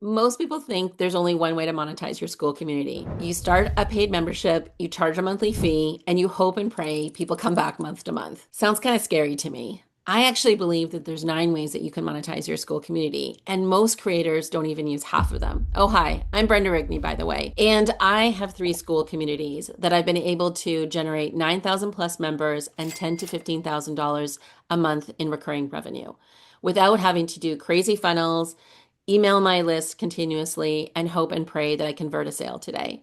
Most people think there's only one way to monetize your Skool community. You start a paid membership, you charge a monthly fee, and you hope and pray people come back month to month. Sounds kind of scary to me. I actually believe that there's 9 ways that you can monetize your Skool community, and most creators don't even use half of them. Oh, hi, I'm Brenda Rigney, by the way, and I have 3 Skool communities that I've been able to generate 9,000 plus members and $10,000 to $15,000 a month in recurring revenue without having to do crazy funnels, email my list continuously, and hope and pray that I convert a sale today.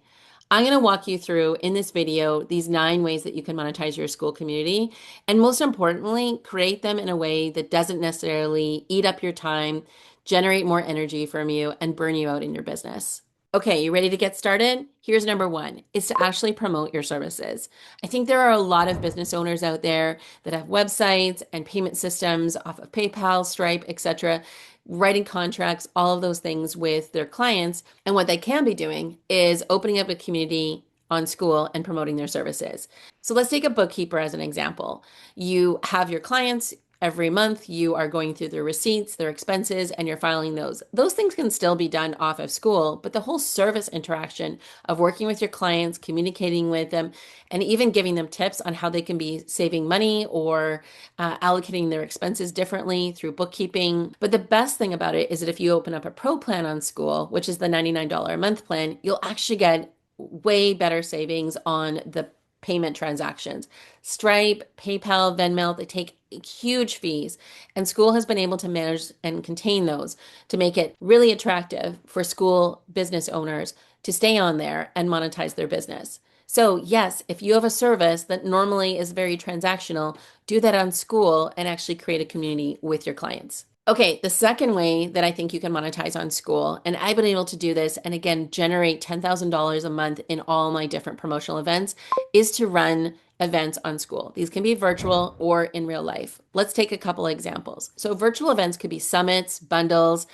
I'm going to walk you through in this video these 9 ways that you can monetize your Skool community. And most importantly, create them in a way that doesn't necessarily eat up your time, generate more energy from you, and burn you out in your business. Okay, you ready to get started? Here's number 1, is to actually promote your services. I think there are a lot of business owners out there that have websites and payment systems off of PayPal, Stripe, etc., writing contracts, all of those things with their clients. And what they can be doing is opening up a community on Skool and promoting their services. So let's take a bookkeeper as an example. You have your clients. Every month, you are going through their receipts, their expenses, and you're filing those. Those things can still be done off of Skool, but the whole service interaction of working with your clients, communicating with them, and even giving them tips on how they can be saving money or allocating their expenses differently through bookkeeping. But the best thing about it is that if you open up a pro plan on Skool, which is the $99 a month plan, you'll actually get way better savings on the payment transactions. Stripe, PayPal, Venmo, they take huge fees, and Skool has been able to manage and contain those to make it really attractive for Skool business owners to stay on there and monetize their business. So yes, if you have a service that normally is very transactional, do that on Skool and actually create a community with your clients. Okay, the second way that I think you can monetize on Skool, and I've been able to do this and again generate $10,000 a month in all my different promotional events, is to run events on Skool. These can be virtual or in real life. Let's take a couple of examples. So virtual events could be summits, bundles,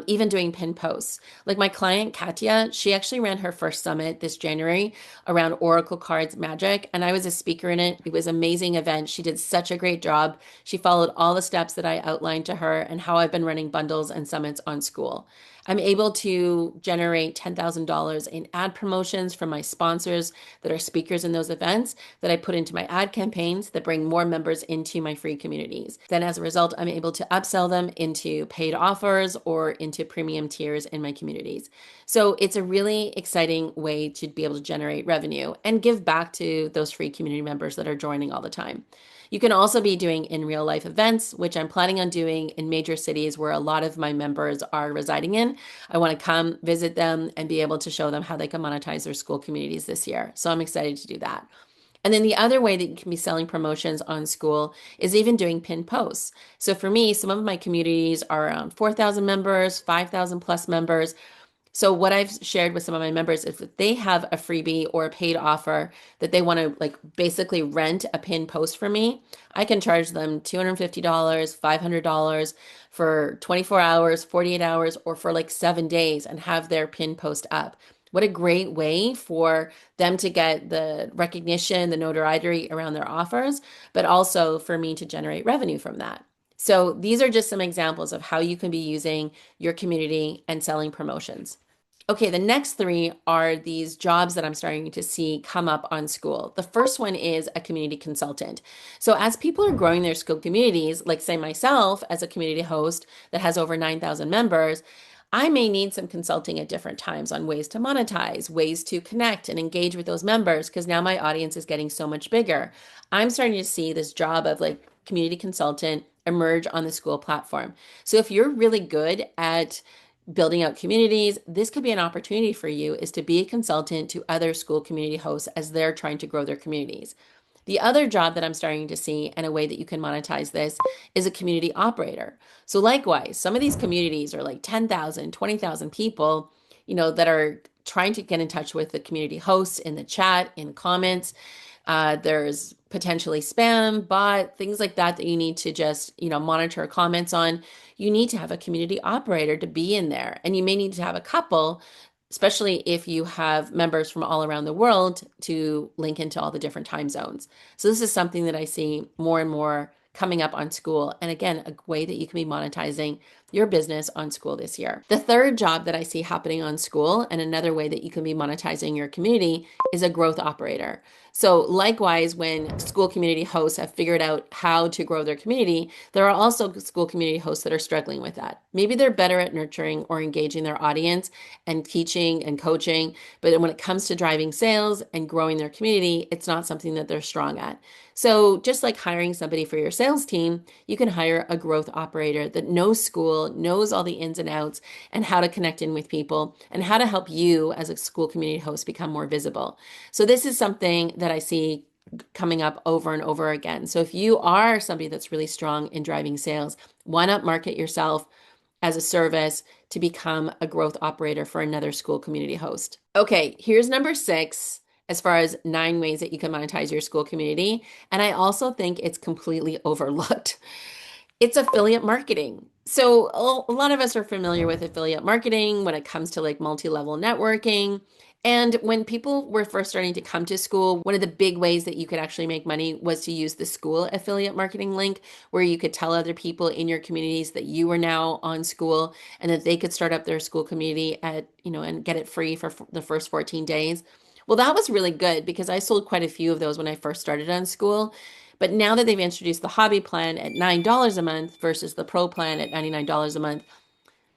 even doing pin posts. Like my client, Katya, she actually ran her first summit this January around Oracle Cards Magic, and I was a speaker in it. It was an amazing event. She did such a great job. She followed all the steps that I outlined to her and how I've been running bundles and summits on Skool. I'm able to generate $10,000 in ad promotions from my sponsors that are speakers in those events that I put into my ad campaigns that bring more members into my free communities. Then as a result, I'm able to upsell them into paid offers or into premium tiers in my communities. So it's a really exciting way to be able to generate revenue and give back to those free community members that are joining all the time. You can also be doing in real life events, which I'm planning on doing in major cities where a lot of my members are residing in. I want to come visit them and be able to show them how they can monetize their Skool communities this year. So I'm excited to do that. And then the other way that you can be selling promotions on Skool is even doing pinned posts. So for me, some of my communities are around 4,000 members, 5,000 plus members. So what I've shared with some of my members, if they have a freebie or a paid offer that they want to like basically rent a pin post for me, I can charge them $250, $500 for 24 hours, 48 hours, or for like 7 days and have their pin post up. What a great way for them to get the recognition, the notoriety around their offers, but also for me to generate revenue from that. So these are just some examples of how you can be using your community and selling promotions. Okay, the next 3 are these jobs that I'm starting to see come up on Skool. The first one is a community consultant. So as people are growing their Skool communities, like say myself as a community host that has over 9,000 members, I may need some consulting at different times on ways to monetize, ways to connect and engage with those members because now my audience is getting so much bigger. I'm starting to see this job of like community consultant emerge on the Skool platform. So if you're really good at building out communities, this could be an opportunity for you is to be a consultant to other Skool community hosts as they're trying to grow their communities. The other job that I'm starting to see and a way that you can monetize this is a community operator. So likewise, some of these communities are like 10,000, 20,000 people, that are trying to get in touch with the community hosts in the chat, in comments. There's potentially spam, bot, things like that that you need to just, monitor comments on. You need to have a community operator to be in there. And you may need to have a couple, especially if you have members from all around the world to link into all the different time zones. So this is something that I see more and more coming up on Skool. And again, a way that you can be monetizing your business on Skool this year. The third job that I see happening on Skool, and another way that you can be monetizing your community, is a growth operator. So likewise, when Skool community hosts have figured out how to grow their community, there are also Skool community hosts that are struggling with that. Maybe they're better at nurturing or engaging their audience and teaching and coaching, but when it comes to driving sales and growing their community, it's not something that they're strong at. So just like hiring somebody for your sales team, you can hire a growth operator that knows Skool, knows all the ins and outs, and how to connect in with people, and how to help you as a Skool community host become more visible. So this is something that I see coming up over and over again. So if you are somebody that's really strong in driving sales, why not market yourself as a service to become a growth operator for another Skool community host? Okay, here's number 6 as far as 9 ways that you can monetize your Skool community. And I also think it's completely overlooked. It's affiliate marketing. So a lot of us are familiar with affiliate marketing when it comes to like multi-level networking. And when people were first starting to come to Skool, one of the big ways that you could actually make money was to use the Skool affiliate marketing link, where you could tell other people in your communities that you were now on Skool and that they could start up their Skool community and get it free for the first 14 days. Well, that was really good because I sold quite a few of those when I first started on Skool. But now that they've introduced the hobby plan at $9 a month versus the pro plan at $99 a month,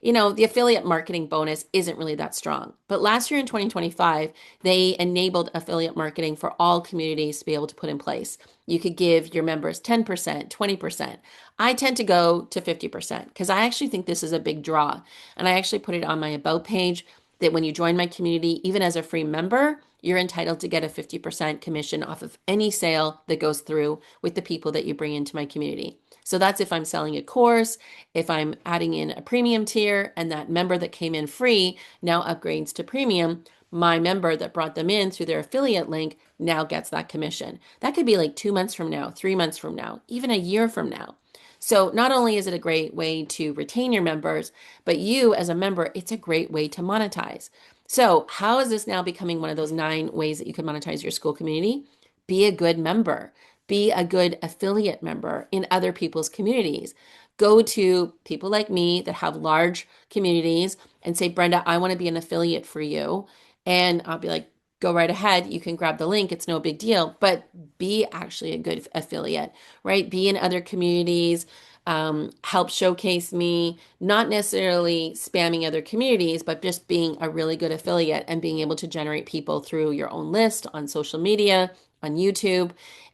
the affiliate marketing bonus isn't really that strong. But last year in 2025, they enabled affiliate marketing for all communities to be able to put in place. You could give your members 10%, 20%. I tend to go to 50% because I actually think this is a big draw. And I actually put it on my About page that when you join my community, even as a free member, you're entitled to get a 50% commission off of any sale that goes through with the people that you bring into my community. So that's if I'm selling a course, if I'm adding in a premium tier, and that member that came in free now upgrades to premium, my member that brought them in through their affiliate link now gets that commission. That could be like 2 months from now, 3 months from now, even a year from now. So not only is it a great way to retain your members, but you as a member, it's a great way to monetize. So how is this now becoming one of those 9 ways that you can monetize your Skool community? Be a good member. Be a good affiliate member in other people's communities. Go to people like me that have large communities and say, Brenda, I want to be an affiliate for you. And I'll be like, go right ahead. You can grab the link. It's no big deal, but be actually a good affiliate, right? Be in other communities, help showcase me, not necessarily spamming other communities, but just being a really good affiliate and being able to generate people through your own list on social media, on YouTube.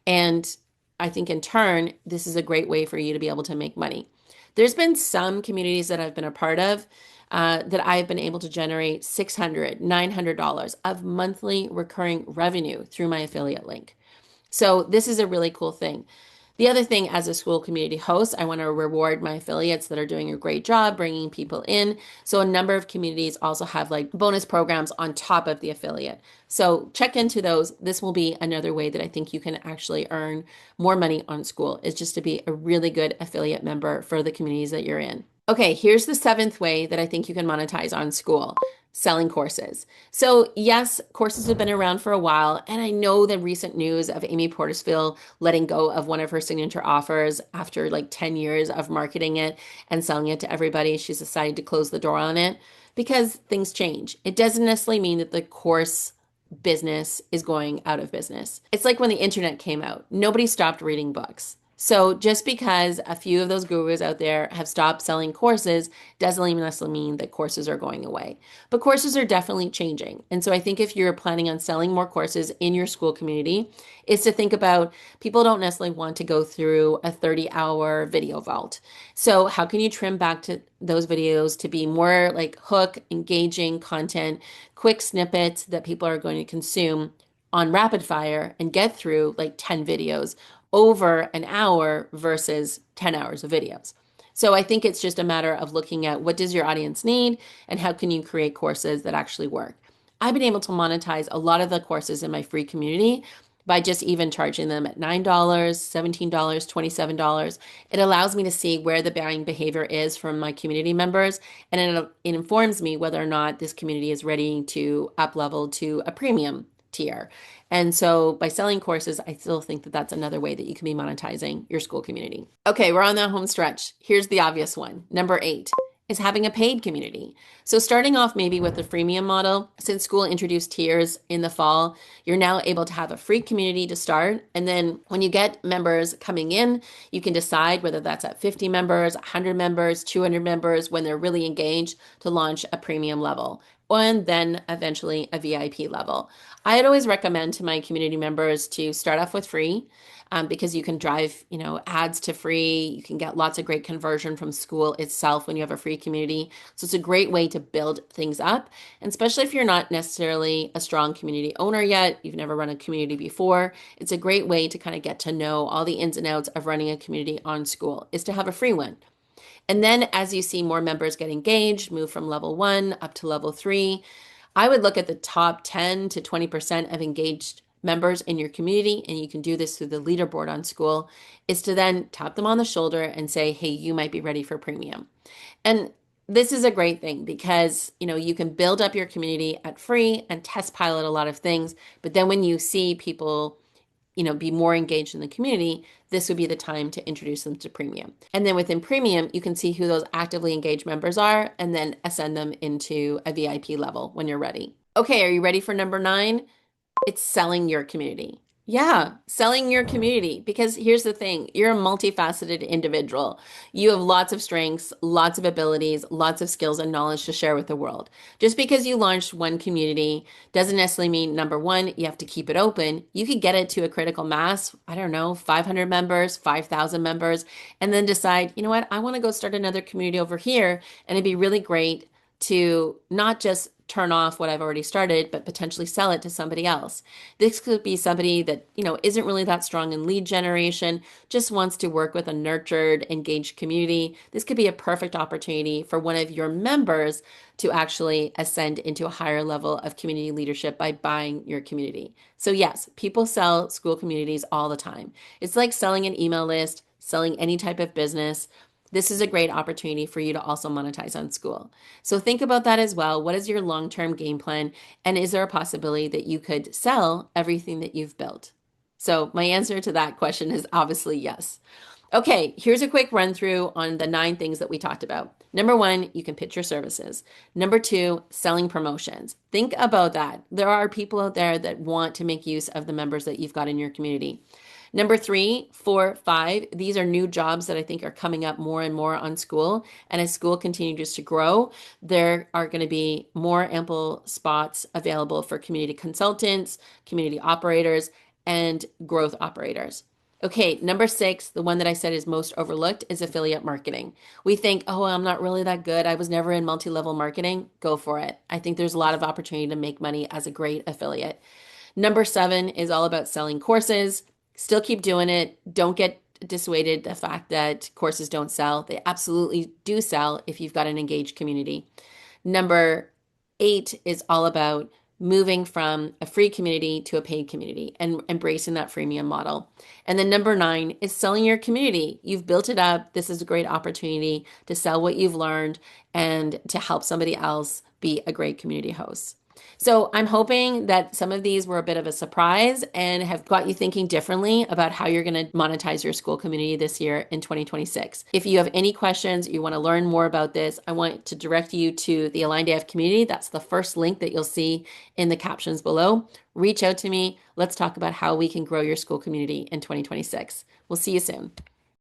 And I think in turn, this is a great way for you to be able to make money. There's been some communities that I've been a part of that I've been able to generate $600, $900 of monthly recurring revenue through my affiliate link. So this is a really cool thing. The other thing, as a Skool community host, I want to reward my affiliates that are doing a great job bringing people in. So a number of communities also have like bonus programs on top of the affiliate. So check into those. This will be another way that I think you can actually earn more money on Skool, is just to be a really good affiliate member for the communities that you're in. Okay, here's the 7th way that I think you can monetize on Skool: selling courses. So yes, courses have been around for a while, and I know the recent news of Amy Porterfield letting go of one of her signature offers after like 10 years of marketing it and selling it to everybody. She's decided to close the door on it because things change. It doesn't necessarily mean that the course business is going out of business. It's like when the internet came out, nobody stopped reading books. So just because a few of those gurus out there have stopped selling courses doesn't even necessarily mean that courses are going away. But courses are definitely changing. And so I think if you're planning on selling more courses in your Skool community, is to think about, people don't necessarily want to go through a 30-hour video vault. So how can you trim back to those videos to be more like hook, engaging content, quick snippets that people are going to consume on rapid fire and get through like 10 videos over an hour versus 10 hours of videos. So I think it's just a matter of looking at what does your audience need and how can you create courses that actually work. I've been able to monetize a lot of the courses in my free community by just even charging them at $9, $17, $27. It allows me to see where the buying behavior is from my community members, and it informs me whether or not this community is ready to up level to a premium tier. And so by selling courses, I still think that that's another way that you can be monetizing your Skool community. Okay, we're on the home stretch. Here's the obvious one. Number 8, is having a paid community. So starting off maybe with the freemium model, since school introduced tiers in the fall, you're now able to have a free community to start. And then when you get members coming in, you can decide whether that's at 50 members, 100 members, 200 members, when they're really engaged, to launch a premium level and then eventually a VIP level. I'd always recommend to my community members to start off with free, because you can drive, ads to free. You can get lots of great conversion from school itself when you have a free community. So it's a great way to build things up. And especially if you're not necessarily a strong community owner yet, you've never run a community before, it's a great way to kind of get to know all the ins and outs of running a community on school, is to have a free one. And then as you see more members get engaged, move from level 1 up to level 3, I would look at the top 10 to 20% of engaged members in your community, and you can do this through the leaderboard on school, is to then tap them on the shoulder and say, hey, you might be ready for premium. And this is a great thing because, you can build up your community at free and test pilot a lot of things. But then when you see people be more engaged in the community, this would be the time to introduce them to premium. And then within premium, you can see who those actively engaged members are and then ascend them into a VIP level when you're ready. Okay, are you ready for number 9? It's selling your community. Yeah, selling your community. Because here's the thing, you're a multifaceted individual. You have lots of strengths, lots of abilities, lots of skills and knowledge to share with the world. Just because you launched one community doesn't necessarily mean, number one, you have to keep it open. You could get it to a critical mass, I don't know, 500 members, 5,000 members, and then decide, you know what, I want to go start another community over here. And it'd be really great to not just turn off what I've already started, but potentially sell it to somebody else. This could be somebody that, isn't really that strong in lead generation, just wants to work with a nurtured, engaged community. This could be a perfect opportunity for one of your members to actually ascend into a higher level of community leadership by buying your community. So yes, people sell school communities all the time. It's like selling an email list, selling any type of business. This is a great opportunity for you to also monetize on school. So think about that as well. What is your long-term game plan? And is there a possibility that you could sell everything that you've built? So my answer to that question is obviously yes. Okay, here's a quick run through on the 9 things that we talked about. Number 1, you can pitch your services. Number 2, selling promotions. Think about that. There are people out there that want to make use of the members that you've got in your community. Number 3, 4, 5, these are new jobs that I think are coming up more and more on school. And as school continues to grow, there are going to be more ample spots available for community consultants, community operators, and growth operators. Okay, number 6, the one that I said is most overlooked, is affiliate marketing. We think, oh, I'm not really that good. I was never in multi-level marketing. Go for it. I think there's a lot of opportunity to make money as a great affiliate. Number 7 is all about selling courses. Still keep doing it. Don't get dissuaded the fact that courses don't sell. They absolutely do sell if you've got an engaged community. Number 8 is all about moving from a free community to a paid community and embracing that freemium model. And then number 9 is selling your community. You've built it up. This is a great opportunity to sell what you've learned and to help somebody else be a great community host. So I'm hoping that some of these were a bit of a surprise and have got you thinking differently about how you're going to monetize your school community this year in 2026. If you have any questions, you want to learn more about this, I want to direct you to the Aligned AF community. That's the first link that you'll see in the captions below. Reach out to me. Let's talk about how we can grow your school community in 2026. We'll see you soon.